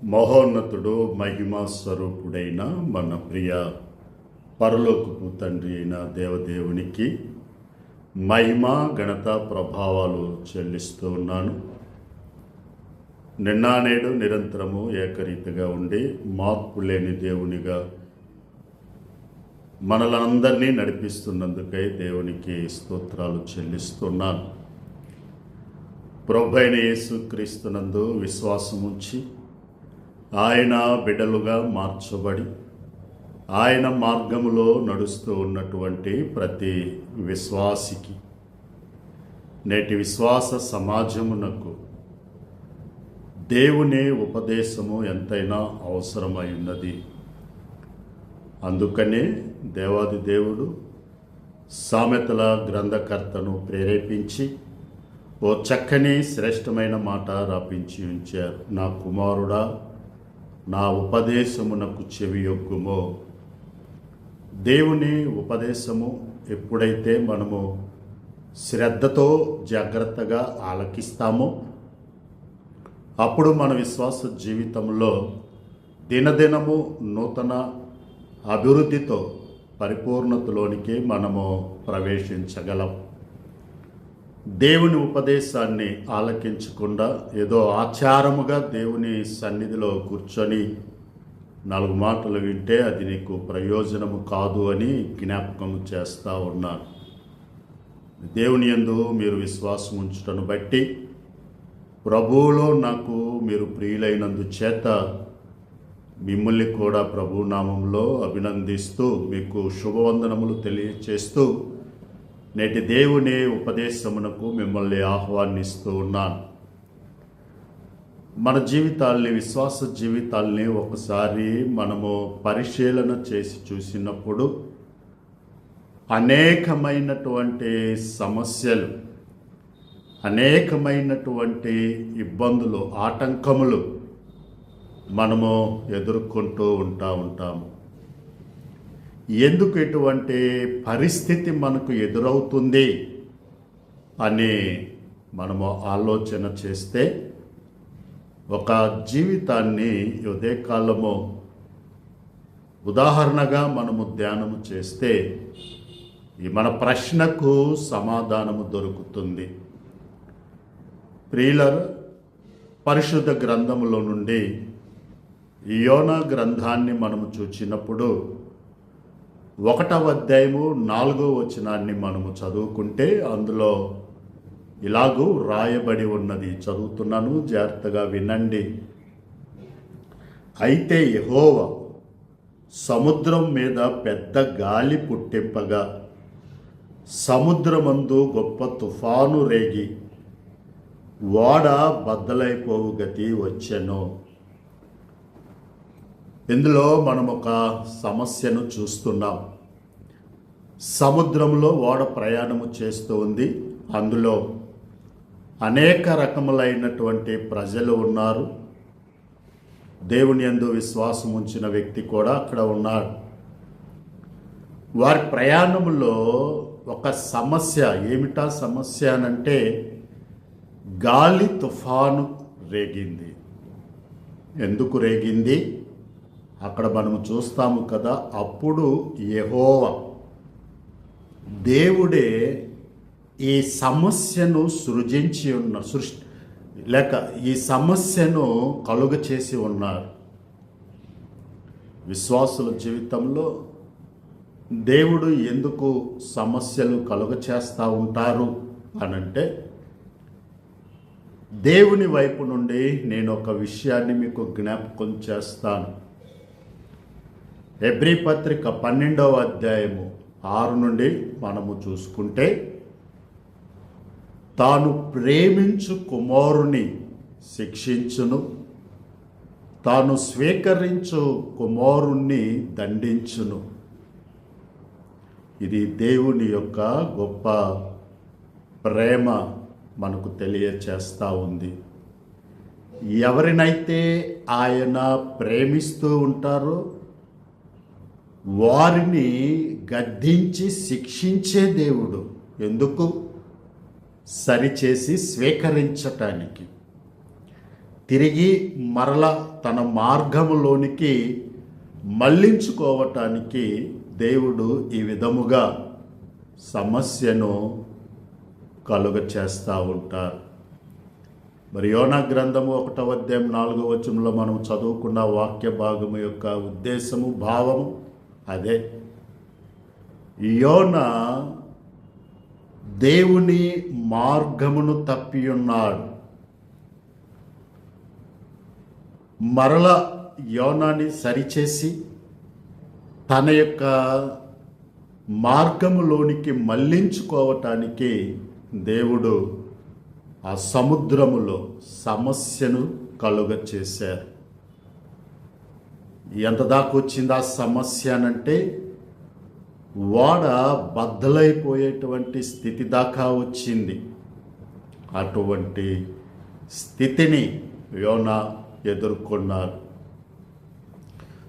మహోన్నతుడు మహిమా స్వరూపుడైన మన ప్రియ పరలోకపు తండ్రి అయిన దేవదేవునికి మహిమ ఘనత ప్రభావాలు చెల్లిస్తూ ఉన్నాను. నిన్న నేడు నిరంతరము ఏకరీతిగా ఉండి మార్పు లేని దేవునిగా మనలందరినీ నడిపిస్తున్నందుకై దేవునికి స్తోత్రాలు చెల్లిస్తున్నాను. ప్రభువైన యేసుక్రీస్తునందు విశ్వాసముంచి ఆయన బిడ్డలుగా మార్చబడి ఆయన మార్గములో నడుస్తూ ఉన్నటువంటి ప్రతి విశ్వాసికి నేటి విశ్వాస సమాజమునకు దేవుని ఉపదేశము ఎంతైనా అవసరమై ఉన్నది. అందుకనే దేవాది దేవుడు సామెతల గ్రంథకర్తను ప్రేరేపించి ఓ చక్కని శ్రేష్టమైన మాట రాపించి ఉంచారు. నా కుమారుడా, నా ఉపదేశమునకు చెవియొగ్గుమో. దేవుని ఉపదేశము ఎప్పుడైతే మనము శ్రద్ధతో జాగ్రత్తగా ఆలకిస్తామో అప్పుడు మన విశ్వాస జీవితంలో దినదినము నూతన అభివృద్ధితో పరిపూర్ణతలోనికి మనము ప్రవేశించగలం. దేవుని ఉపదేశాన్ని ఆలకించకుండా ఏదో ఆచారముగా దేవుని సన్నిధిలో కూర్చొని 4 మాటలు వింటే అది నీకు ప్రయోజనము కాదు అని జ్ఞాపకం చేస్తూ ఉన్నాను. దేవుని యందు మీరు విశ్వాసం ఉంచుటను బట్టి ప్రభువులో నాకు మీరు ప్రియులైనందు చేత మిమ్మల్ని కూడా ప్రభు నామంలో అభినందిస్తూ మీకు శుభవందనములు తెలియచేస్తూ నేటి దేవుని ఉపదేశమునకు మిమ్మల్ని ఆహ్వానిస్తూ ఉన్నాను. మన జీవితాల్ని, విశ్వాస జీవితాల్ని ఒకసారి మనము పరిశీలన చేసి చూసినప్పుడు అనేకమైనటువంటి సమస్యలు, అనేకమైనటువంటి ఇబ్బందులు, ఆటంకములు మనము ఎదుర్కొంటూ ఉంటాము. ఎందుకు ఎటువంటి పరిస్థితి మనకు ఎదురవుతుంది అని మనము ఆలోచన చేస్తే ఒక జీవితాన్ని ఉదయకాలము ఉదాహరణగా మనము ధ్యానము చేస్తే ఈ మన ప్రశ్నకు సమాధానము దొరుకుతుంది. ప్రియులారా, పరిశుద్ధ గ్రంథములో నుండి యోనా గ్రంథాన్ని మనము చూచినప్పుడు 1వ అధ్యాయము 4వ వచనాన్ని మనము చదువుకుంటే అందులో ఇలాగూ రాయబడి ఉన్నది. చదువుతున్నాను, జాగ్రత్తగా వినండి. అయితే యెహోవా సముద్రం మీద పెద్ద గాలి పుట్టింపగా సముద్రమందు గొప్ప తుఫాను రేగి ఓడ బద్దలైపోవు గతి వచ్చెను. ఇందులో మనం ఒక సమస్యను చూస్తున్నాం. సముద్రంలో ఓడ ప్రయాణము చేస్తూ ఉంది. అందులో అనేక రకములైనటువంటి ప్రజలు ఉన్నారు. దేవుని యందు విశ్వాసం ఉంచిన వ్యక్తి కూడా అక్కడ ఉన్నాడు. వారి ప్రయాణంలో ఒక సమస్య, ఏమిటా సమస్య అనంటే గాలి తుఫాను రేగింది. ఎందుకు రేగింది అక్కడ మనము చూస్తాము కదా. అప్పుడు యెహోవా దేవుడే ఈ సమస్యను సృజించి ఈ సమస్యను కలుగ చేసి ఉన్నారు. విశ్వాసుల జీవితంలో దేవుడు ఎందుకు సమస్యలు కలుగ చేస్తూ ఉంటారు అనంటే దేవుని వైపు నుండి నేను ఒక విషయాన్ని మీకు జ్ఞాపకం చేస్తాను. హెబ్రీ పత్రిక 12వ అధ్యాయము 6 నుండి మనము చూసుకుంటే, తాను ప్రేమించు కుమారుని శిక్షించును, తాను స్వీకరించు కుమారుణ్ణి దండించును. ఇది దేవుని యొక్క గొప్ప ప్రేమ మనకు తెలియచేస్తూ ఉంది. ఎవరినైతే ఆయన ప్రేమిస్తూ ఉంటారో వారిని గద్దించి శిక్షించే దేవుడు. ఎందుకు? సరిచేసి స్వీకరించటానికి. తిరిగి మరల తన మార్గములోనికి మళ్ళించుకోవటానికి దేవుడు ఈ విధముగా సమస్యను కలుగ చేస్తూ ఉంటారు. మరి యోనా గ్రంథము 1వ అధ్యాయం 4వ వచనంలో మనం చదువుకున్న వాక్య భాగము యొక్క ఉద్దేశము, భావము అదే. యోనా దేవుని మార్గమును తప్పి ఉన్నాడు. మరల యోనాని సరిచేసి తన యొక్క మార్గములోనికి మళ్ళించుకోవటానికి దేవుడు ఆ సముద్రములో సమస్యను కలుగ చేశారు. ఎంత దాకా వచ్చింది ఆ సమస్య అనంటే ఓడ బద్దలైపోయేటువంటి స్థితి దాకా వచ్చింది. అటువంటి స్థితిని యోనా ఎదుర్కొన్నారు.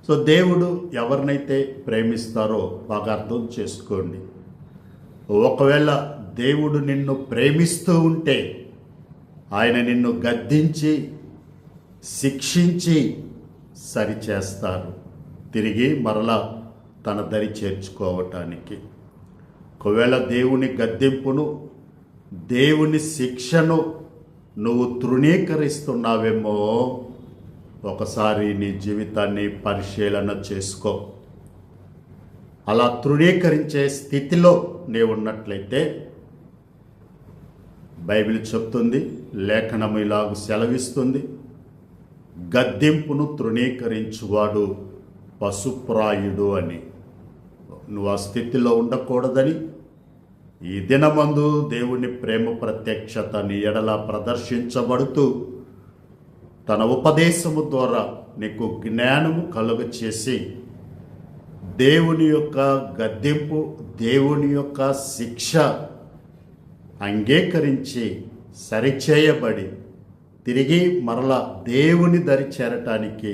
సో దేవుడు ఎవరినైతే ప్రేమిస్తారో బాగా అర్థం చేసుకోండి. ఒకవేళ దేవుడు నిన్ను ప్రేమిస్తూ ఉంటే ఆయన నిన్ను గద్దించి శిక్షించి సరిచేస్తారు, తిరిగి మరలా తన దరి చేర్చుకోవటానికి. ఒకవేళ దేవుని గద్దింపును, దేవుని శిక్షను నువ్వు తృణీకరిస్తున్నావేమో ఒకసారి నీ జీవితాన్ని పరిశీలన చేసుకో. అలా తృణీకరించే స్థితిలో నీవు ఉన్నట్లయితే బైబిల్ చెప్తుంది, లేఖనము ఇలాగ సెలవిస్తుంది, గద్దింపును తృణీకరించువాడు పశుప్రాయుడు అని. నువ్వు ఆ స్థితిలో ఉండకూడదని ఈ దినమందు దేవుని ప్రేమ ప్రత్యక్షత నీ ఎడల ప్రదర్శించబడుతూ తన ఉపదేశము ద్వారా నీకు జ్ఞానము కలుగ చేసి దేవుని యొక్క గద్దింపు, దేవుని యొక్క శిక్ష అంగీకరించి సరిచేయబడి తిరిగి మరలా దేవుని దరి చేరటానికి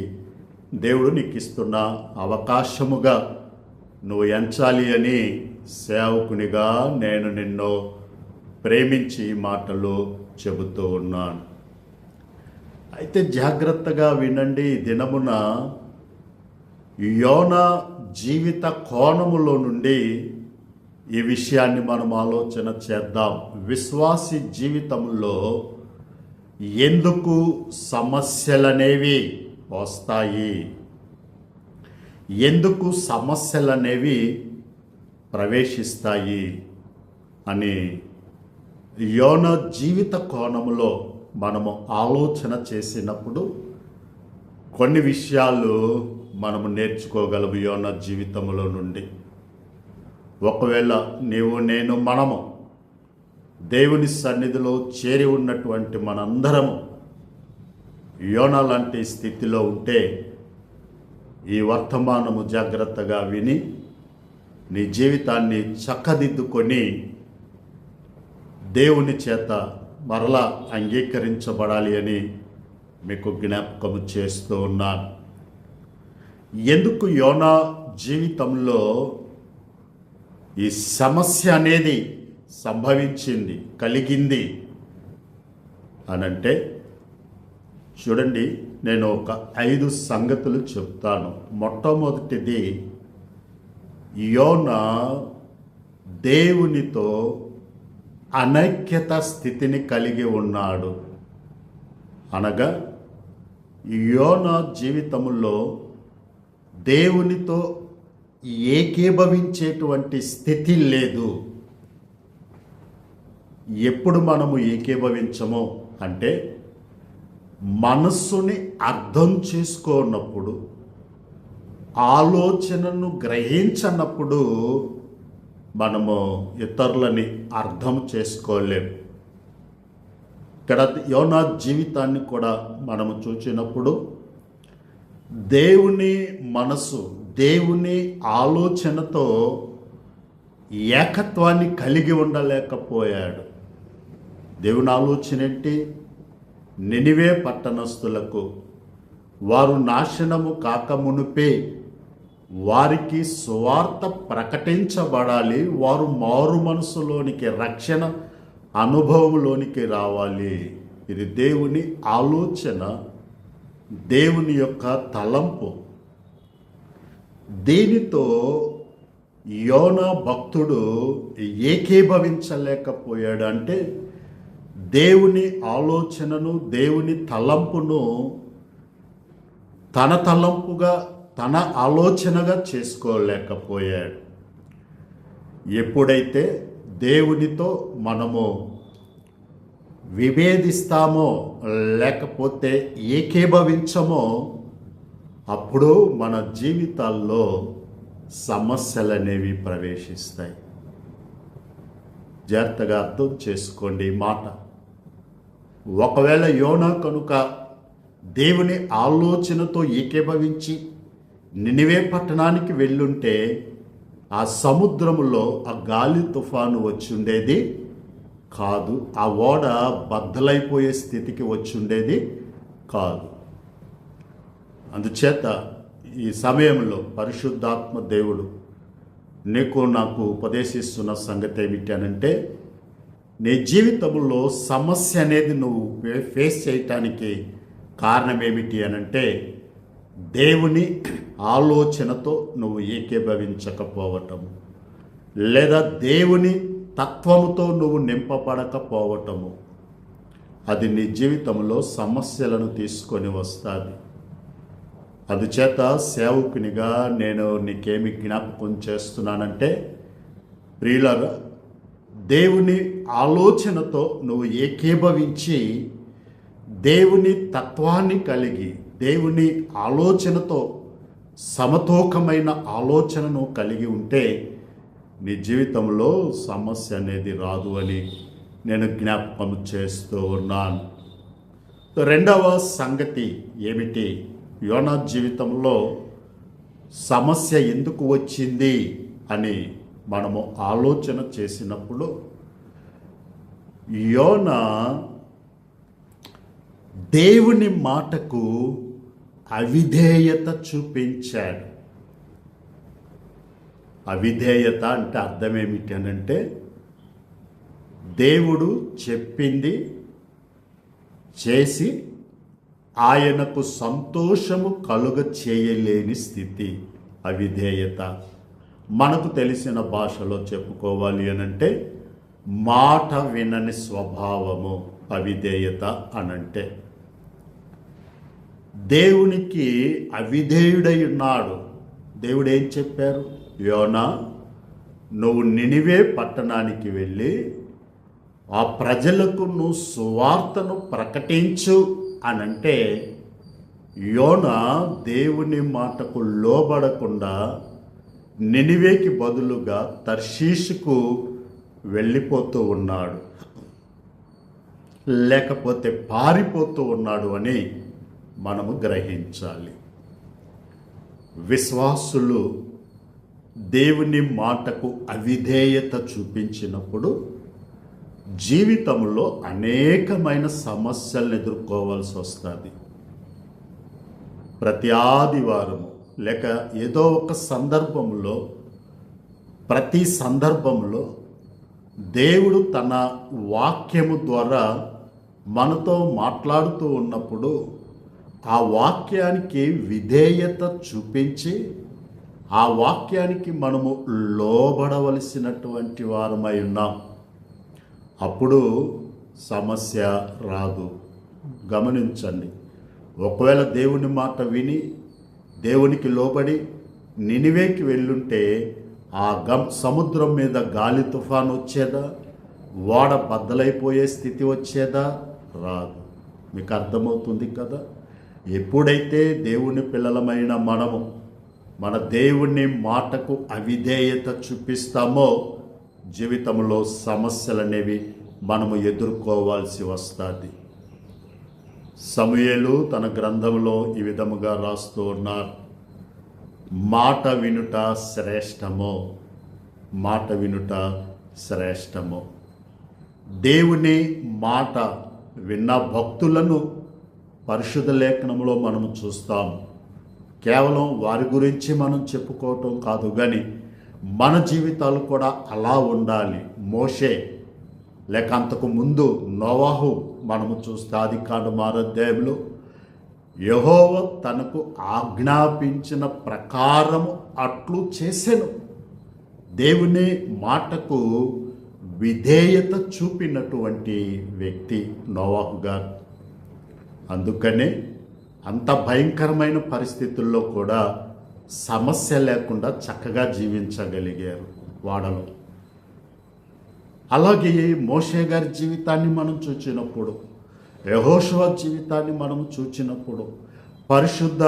దేవుడు నీకు ఇస్తున్న అవకాశముగా నువ్వు ఎంచాలి అని సేవకునిగా నేను నిన్ను ప్రేమించి మాటలు చెబుతూ ఉన్నాను. అయితే జాగ్రత్తగా వినండి. దినమున యోనా జీవిత కోణములో నుండి ఈ విషయాన్ని మనం ఆలోచన చేద్దాం. విశ్వాసి జీవితంలో ఎందుకు సమస్యలనేవి వస్తాయి, ఎందుకు సమస్యలనేవి ప్రవేశిస్తాయి అని యోనా జీవిత కోణములో మనము ఆలోచన చేసినప్పుడు కొన్ని విషయాలు మనము నేర్చుకోగలము యోనా జీవితంలో నుండి. ఒకవేళ మనము దేవుని సన్నిధిలో చేరి ఉన్నటువంటి మనందరము యోనా లాంటి స్థితిలో ఉంటే ఈ వర్తమానము జాగ్రత్తగా విని నీ జీవితాన్ని చక్కదిద్దుకొని దేవుని చేత మరలా అంగీకరించబడాలి అని మీకు జ్ఞాపకము చేస్తూ ఉన్నాను. ఎందుకు యోనా జీవితంలో ఈ సమస్య అనేది సంభవించింది, కలిగింది అనంటే చూడండి, నేను ఒక 5 సంగతులు చెప్తాను. మొట్టమొదటిది, యోనా దేవునితో అనైక్యత స్థితిని కలిగి ఉన్నాడు. అనగా యోనా జీవితంలో దేవునితో ఏకీభవించేటువంటి స్థితి లేదు. ఎప్పుడు మనము ఏకీభవించమో అంటే మనస్సుని అర్థం చేసుకోనప్పుడు, ఆలోచనను గ్రహించనప్పుడు మనము ఇతరులని అర్థం చేసుకోలేము. ఇక్కడ యోనా జీవితాన్ని కూడా మనము చూసినప్పుడు దేవుని మనసు, దేవుని ఆలోచనతో ఏకత్వాన్ని కలిగి ఉండలేకపోయాడు. దేవుని ఆలోచన ఏంటి? నినివే పట్టణస్థులకు వారు నాశనము కాకమునుపే వారికి సువార్త ప్రకటించబడాలి, వారు మారు మనసులోనికి, రక్షణ అనుభవంలోనికి రావాలి. ఇది దేవుని ఆలోచన దేవుని యొక్క తలంపు. దీనితో యోనా భక్తుడు ఏకీభవించలేకపోయాడు. అంటే దేవుని ఆలోచనను, దేవుని తలంపును తన తలంపుగా, తన ఆలోచనగా చేసుకోలేకపోయాడు. ఎప్పుడైతే దేవునితో మనము విభేదిస్తామో లేకపోతే ఏకీభవించమో అప్పుడు మన జీవితాల్లో సమస్యలు అనేవి ప్రవేశిస్తాయి. జాగ్రత్తగా అర్థం చేసుకోండి ఈ మాట. ఒకవేళ యోనా కనుక దేవుని ఆలోచనతో ఏకీభవించి నినివే పట్టణానికి వెళ్ళుంటే ఆ సముద్రములో ఆ గాలి తుఫాను వచ్చి ఉండేది కాదు. ఆ ఓడ బద్దలైపోయే స్థితికి వచ్చి ఉండేది కాదు. అందుచేత ఈ సమయంలో పరిశుద్ధాత్మ దేవుడు నీకు నాకు ఉపదేశిస్తున్న సంగతి ఏమిటి అనంటే, నీ జీవితంలో సమస్య అనేది నువ్వు ఫేస్ చేయటానికి కారణం ఏమిటి అనంటే, దేవుని ఆలోచనతో నువ్వు ఏకీభవించకపోవటము, లేదా దేవుని తత్వముతో నువ్వు నింపబడకపోవటము, అది నీ జీవితంలో సమస్యలను తీసుకొని వస్తుంది. అందుచేత సేవకునిగా నేను నీకేమి జ్ఞాపకం చేస్తున్నానంటే, ప్రియులారా, దేవుని ఆలోచనతో నువ్వు ఏకీభవించి దేవుని తత్వాన్ని కలిగి దేవుని ఆలోచనతో సమతూకమైన ఆలోచనను కలిగి ఉంటే నీ జీవితంలో సమస్య అనేది రాదు అని నేను జ్ఞాపకం చేస్తూ ఉన్నాను. రెండవ సంగతి ఏమిటి? యోనా జీవితంలో సమస్య ఎందుకు వచ్చింది అని మనము ఆలోచన చేసినప్పుడు, యోనా దేవుని మాటకు అవిధేయత చూపించాడు. అవిధేయత అంటే అర్థం ఏమిటి అనంటే, దేవుడు చెప్పింది చేసి ఆయనకు సంతోషము కలుగ చేయలేని స్థితి అవిధేయత. మనకు తెలిసిన భాషలో చెప్పుకోవాలి అనంటే మాట వినని స్వభావము అవిధేయత అనంటే. దేవునికి అవిధేయుడై ఉన్నాడు. దేవుడు ఏం చెప్పారు? యోనా, నువ్వు నినివే పట్టణానికి వెళ్ళి ఆ ప్రజలకు నువ్వు సువార్తను ప్రకటించు అనంటే, యోనా దేవుని మాటకు లోబడకుండా నినివేకి బదులుగా తర్షీషుకు వెళ్ళిపోతూ ఉన్నాడు, లేకపోతే పారిపోతూ ఉన్నాడు అని మనము గ్రహించాలి. విశ్వాసులు దేవుని మాటకు అవిధేయత చూపించినప్పుడు జీవితంలో అనేకమైన సమస్యలను ఎదుర్కోవాల్సి వస్తుంది. ప్రతి ఆదివారము లేక ఏదో ఒక సందర్భంలో, ప్రతి సందర్భంలో దేవుడు తన వాక్యము ద్వారా మనతో మాట్లాడుతూ ఉన్నప్పుడు ఆ వాక్యానికి విధేయత చూపించి ఆ వాక్యానికి మనము లోబడవలసినటువంటి వారమై ఉన్నాం. అప్పుడు సమస్య రాదు. గమనించండి, ఒకవేళ దేవుని మాట విని దేవునికి లోబడి నినివేకి వెళ్ళుంటే ఆ సముద్రం మీద గాలి తుఫాను వచ్చేదా? ఓడ బద్దలైపోయే స్థితి వచ్చేదా? రాదు. మీకు అర్థమవుతుంది కదా? ఎప్పుడైతే దేవుని పిల్లలమైన మనము మన దేవుని మాటకు అవిధేయత చూపిస్తామో జీవితంలో సమస్యలు అనేవి మనము ఎదుర్కోవాల్సి వస్తుంది. సమూయేలు తన గ్రంథంలో ఈ విధముగా రాస్తూ ఉన్నారు, మాట వినుట శ్రేష్టము, మాట వినుట శ్రేష్టము. దేవుని మాట విన్న భక్తులను పరిశుద్ధ లేఖనంలో మనము చూస్తాం. కేవలం వారి గురించి మనం చెప్పుకోవటం కాదు, కానీ మన జీవితాలు కూడా అలా ఉండాలి. మోషే లేక అంతకు ముందు నోవాహు మనము చూస్తే ఆదికాండం 6వ అధ్యాయంలో యెహోవా తనకు ఆజ్ఞాపించిన ప్రకారము అట్లు చేసెను. దేవుని మాటకు విధేయత చూపినటువంటి వ్యక్తి నోవాహు గారు. అందుకనే అంత భయంకరమైన పరిస్థితుల్లో కూడా సమస్య లేకుండా చక్కగా జీవించగలిగారు వాడలో. అలాగే మోషే గారి జీవితాన్ని మనం చూచినప్పుడు, యెహోషువ జీవితాన్ని మనం చూచినప్పుడు, పరిశుద్ధ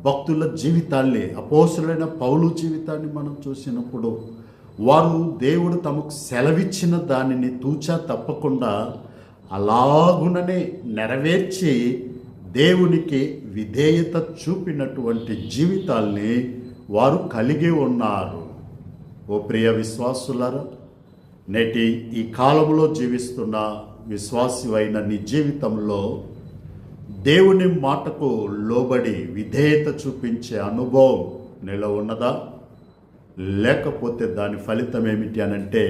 భక్తుల జీవితాన్ని, అపోస్తులైన పౌలు జీవితాన్ని మనం చూసినప్పుడు, వారు దేవుడు తమకు సెలవిచ్చిన దానిని తూచా తప్పకుండా అలాగుననే నెరవేర్చి దేవునికి విధేయత చూపినటువంటి జీవితాల్ని వారు కలిగి ఉన్నారు. ఓ ప్రియ విశ్వాసులారా, నేటి ఈ కాలంలో జీవిస్తున్న విశ్వాసివైన నీ జీవితంలో దేవుని మాటకు లోబడి విధేయత చూపించే అనుభవం నీలో ఉన్నదా? లేకపోతే దాని ఫలితం ఏమిటి అనంటే,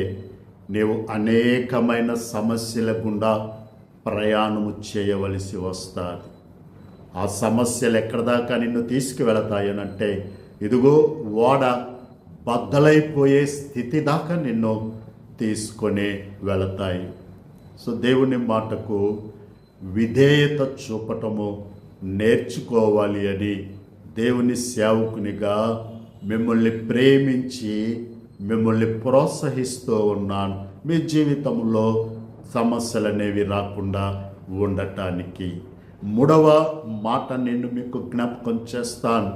నీవు అనేకమైన సమస్యల గుండా ప్రయాణము చేయవలసి వస్తుంది. ఆ సమస్యలు ఎక్కడి దాకా నిన్ను తీసుకువెళతాయనంటే, ఇదిగో ఓడ బద్దలైపోయే స్థితి దాకా నిన్ను తీసుకొని వెళతాయి. సో దేవుని మాటకు విధేయత చూపటము నేర్చుకోవాలి అని దేవుని సేవకునిగా మిమ్మల్ని ప్రేమించి మిమ్మల్ని ప్రోత్సహిస్తూ ఉన్నాను. మీ జీవితంలో సమస్యలు అనేవి రాకుండా ఉండటానికి. మూడవ మాట నేను మీకు జ్ఞాపకం చేస్తాను.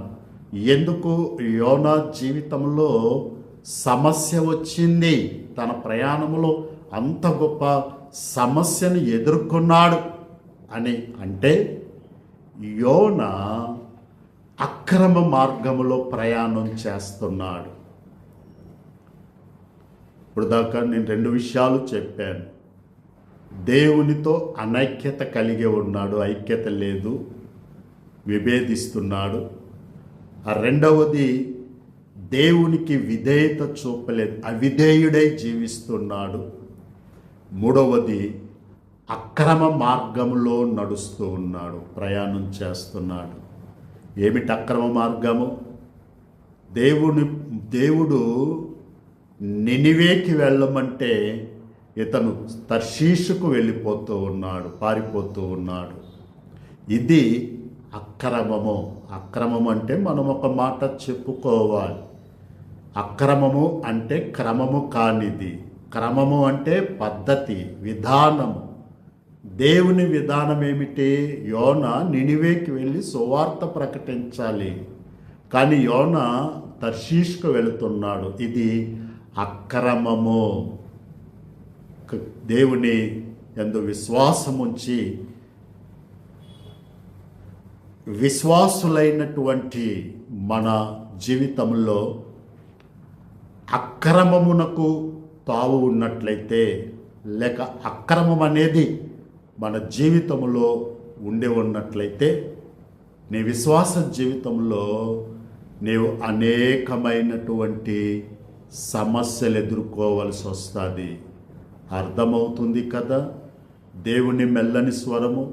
ఎందుకు యోనా జీవితంలో సమస్య వచ్చింది, తన ప్రయాణంలో అంత గొప్ప సమస్యను ఎదుర్కొన్నాడు అని అంటే, యోనా అక్రమ మార్గములో ప్రయాణం చేస్తున్నాడు. ఇప్పుడు దాకా నేను 2 విషయాలు చెప్పాను. దేవునితో అనైక్యత కలిగి ఉన్నాడు, ఐక్యత లేదు, విభేదిస్తున్నాడు. రెండవది, దేవునికి విధేయత చూపలేదు, అవిధేయుడై జీవిస్తున్నాడు. మూడవది, అక్రమ మార్గంలో నడుస్తూ ఉన్నాడు, ప్రయాణం చేస్తున్నాడు. ఏమిటి అక్రమ మార్గము? దేవుడు నినివేకి వెళ్ళమంటే ఇతను తర్షీషుకు వెళ్ళిపోతూ ఉన్నాడు, పారిపోతూ ఉన్నాడు. ఇది అక్రమము. అక్రమం అంటే మనం ఒక మాట చెప్పుకోవాలి. అక్రమము అంటే క్రమము కానిది. క్రమము అంటే పద్ధతి, విధానము. దేవుని విధానం ఏమిటి? యోనా నినివేకి వెళ్ళి సువార్త ప్రకటించాలి, కానీ యోనా తర్షీష్కు వెళుతున్నాడు. ఇది అక్రమము. దేవుని యందు విశ్వాసముంచి విశ్వాసులైనటువంటి మన జీవితంలో అక్రమమునకు తావు ఉన్నట్లయితే, లేక అక్రమం అనేది మన జీవితంలో ఉండి ఉన్నట్లయితే, నీ విశ్వాస జీవితంలో నీవు అనేకమైనటువంటి సమస్యలు ఎదుర్కోవలసి వస్తుంది. అర్థమవుతుంది కదా? దేవుని మెల్లని స్వరము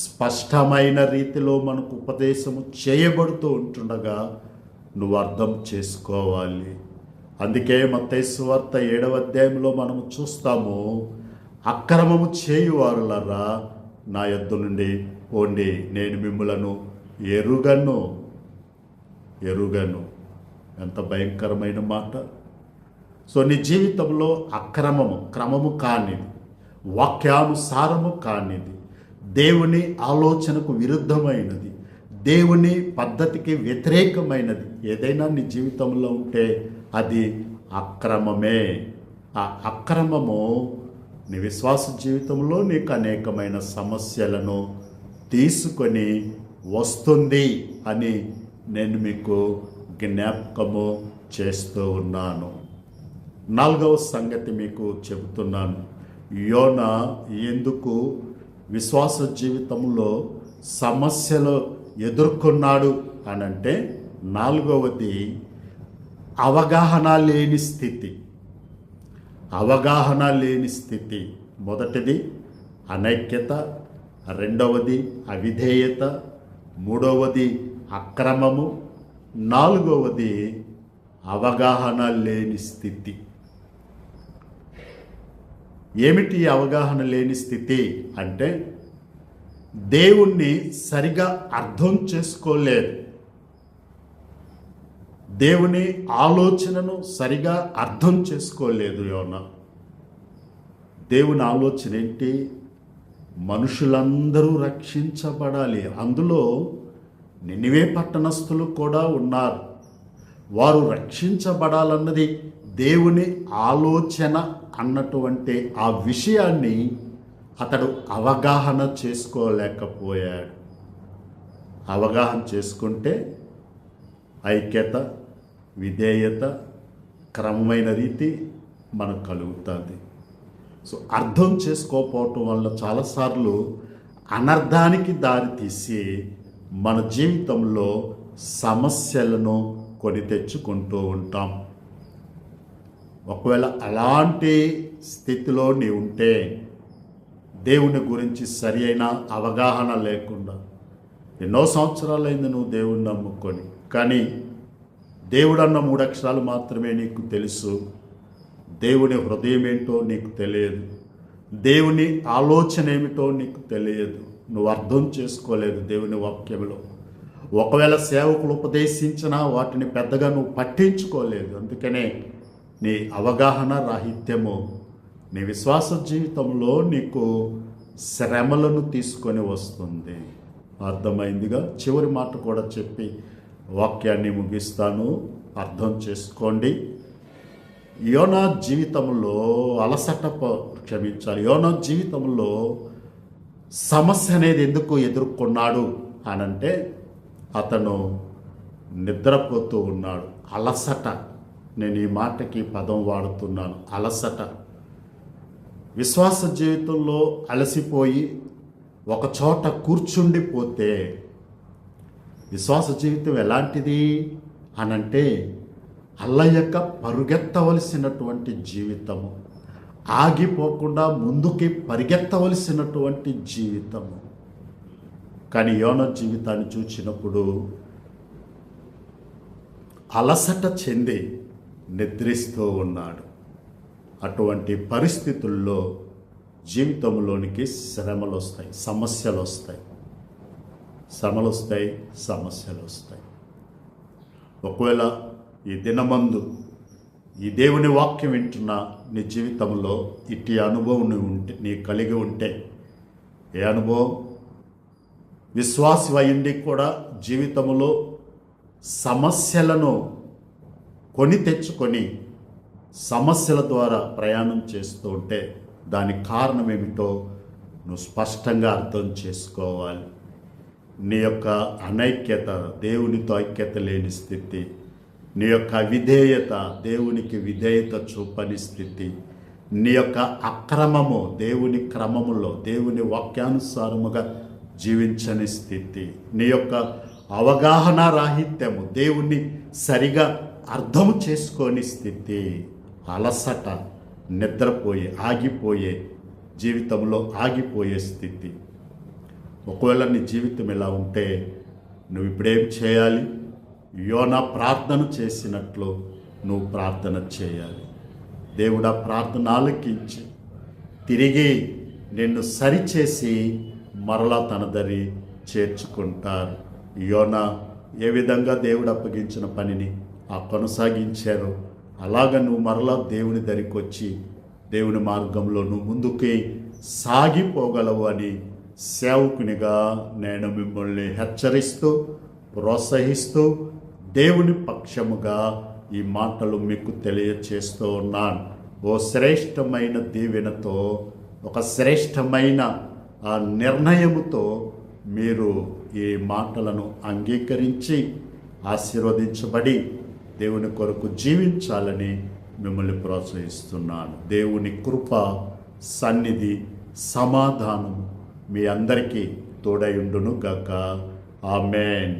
స్పష్టమైన రీతిలో మనకు ఉపదేశము చేయబడుతూ ఉంటుండగా నువ్వు అర్థం చేసుకోవాలి. అందుకే మత్తయి సువార్త 7వ అధ్యాయంలో మనము చూస్తాము, అక్రమము చేయువారులారా నా యొద్ద నుండి పోండి, నేను మిమ్ములను ఎరుగను. ఎంత భయంకరమైన మాట! సో నీ జీవితంలో అక్రమము, క్రమము కానిది, వాక్యానుసారము కానిది, దేవుని ఆలోచనకు విరుద్ధమైనది, దేవుని పద్ధతికి వ్యతిరేకమైనది ఏదైనా నీ జీవితంలో ఉంటే అది అక్రమమే. ఆ అక్రమము నీ విశ్వాస జీవితంలో నీకు అనేకమైన సమస్యలను తీసుకొని వస్తుంది అని నేను మీకు జ్ఞాపకము చేస్తూ ఉన్నాను. 4వ సంగతి మీకు చెబుతున్నాను. యోనా ఎందుకు విశ్వాస జీవితంలో సమస్యలు ఎదుర్కొన్నాడు అనంటే, 4వది అవగాహన లేని స్థితి. అవగాహన లేని స్థితి. మొదటిది అనైక్యత, రెండవది అవిధేయత, మూడవది అక్రమము, నాలుగవది అవగాహన లేని స్థితి. ఏమిటి అవగాహన లేని స్థితి అంటే దేవుణ్ణి సరిగా అర్థం చేసుకోలేదు, దేవుని ఆలోచనను సరిగా అర్థం చేసుకోలేదు. యోనా దేవుని ఆలోచన ఏంటి? మనుషులందరూ రక్షించబడాలి. అందులో నినివే పట్టణస్థులు కూడా ఉన్నారు. వారు రక్షించబడాలన్నది దేవుని ఆలోచన అన్నటువంటి ఆ విషయాన్ని అతడు అవగాహన చేసుకోలేకపోయాడు. అవగాహన చేసుకుంటే ఐక్యత, విధేయత, క్రమమైన రీతి మనకు కలుగుతుంది. సో అర్థం చేసుకోకపోవటం వల్ల చాలాసార్లు అనర్థానికి దారితీసి మన జీవితంలో సమస్యలను కొని తెచ్చుకుంటూ ఉంటాం. ఒకవేళ అలాంటి స్థితిలో నీవు ఉంటే, దేవుని గురించి సరి అయిన అవగాహన లేకుండా ఎన్నో సంవత్సరాలైంది నువ్వు దేవుణ్ణి నమ్ముకొని, కానీ దేవుడన్న 3 అక్షరాలు మాత్రమే నీకు తెలుసు. దేవుని హృదయం ఏంటో నీకు తెలియదు, దేవుని ఆలోచన ఏమిటో నీకు తెలియదు, నువ్వు అర్థం చేసుకోలేదు దేవుని వాక్యంలో. ఒకవేళ సేవకులు ఉపదేశించినా వాటిని పెద్దగా నువ్వు పట్టించుకోలేదు. అందుకనే నీ అవగాహన రాహిత్యము నీ విశ్వాస జీవితంలో నీకు శ్రమలను తీసుకొని వస్తుంది. అర్థమైందిగా? చివరి మాట కూడా చెప్పి వాక్యాన్ని ముగిస్తాను, అర్థం చేసుకోండి. యోనా జీవితంలో యోనా జీవితంలో సమస్య అనేది ఎందుకు ఎదుర్కొన్నాడు అనంటే, అతను నిద్రపోతూ ఉన్నాడు. అలసట, నేను ఈ మాటకి పదం వాడుతున్నాను, అలసట. విశ్వాస జీవితంలో అలసిపోయి ఒక చోట కూర్చుండిపోతే, విశ్వాస జీవితం ఎలాంటిది అనంటే అల్లయ్యక పరుగెత్తవలసినటువంటి జీవితము, ఆగిపోకుండా ముందుకి పరిగెత్తవలసినటువంటి జీవితము. కానీ యోనా జీవితాన్ని చూసినప్పుడు అలసట చెంది నిద్రిస్తూ ఉన్నాడు. అటువంటి పరిస్థితుల్లో జీవితంలోనికి శ్రమలు వస్తాయి, సమస్యలు వస్తాయి, సమస్యలు వస్తాయి. ఒకవేళ ఈ దినమందు ఈ దేవుని వాక్యం వింటున్న నీ జీవితంలో ఇట్టి అనుభవం నీ కలిగి ఉంటే, ఏ అనుభవం? విశ్వాసి అయ్యింది కూడా జీవితంలో సమస్యలను కొని తెచ్చుకొని సమస్యల ద్వారా ప్రయాణం చేస్తూ ఉంటే దానికి కారణం ఏమిటో నువ్వు స్పష్టంగా అర్థం చేసుకోవాలి. నీ యొక్క అనైక్యత, దేవునితో ఐక్యత లేని స్థితి, నీ యొక్క విధేయత, దేవునికి విధేయత చూపని స్థితి, నీ యొక్క అక్రమము, దేవుని క్రమములో దేవుని వాక్యానుసారముగా జీవించని స్థితి, నీ యొక్క అవగాహన రాహిత్యము, దేవుణ్ణి సరిగా అర్థం చేసుకోని స్థితి, అలసట, నిద్రపోయే, ఆగిపోయే, జీవితంలో ఆగిపోయే స్థితి. ఒకవేళ నీ జీవితం ఇలా ఉంటే నువ్వు ఇప్పుడేం చేయాలి? యోనా ప్రార్థన చేసినట్లు నువ్వు ప్రార్థన చేయాలి. దేవుడా ప్రార్థన ఆలకించి తిరిగి నిన్ను సరిచేసి మరలా తన దరి చేర్చుకుంటారు. యోనా ఏ విధంగా దేవుడు అప్పగించిన పనిని కొనసాగించారో అలాగ నువ్వు మరలా దేవుని దరికి వచ్చి దేవుని మార్గంలో నువ్వు ముందుకి సాగిపోగలవు అని సేవకునిగా నేను మిమ్మల్ని హెచ్చరిస్తూ, ప్రోత్సహిస్తూ దేవుని పక్షముగా ఈ మాటలు మీకు తెలియచేస్తూ ఉన్నాను. ఓ శ్రేష్టమైన దీవెనతో, ఒక శ్రేష్టమైన ఆ నిర్ణయముతో మీరు ఈ మాటలను అంగీకరించి ఆశీర్వదించబడి దేవుని కొరకు జీవించాలని మిమ్మల్ని ప్రోత్సహిస్తున్నాను. దేవుని కృప, సన్నిధి, సమాధానం మీ అందరికీ తోడై ఉండును గాక. ఆమేన్.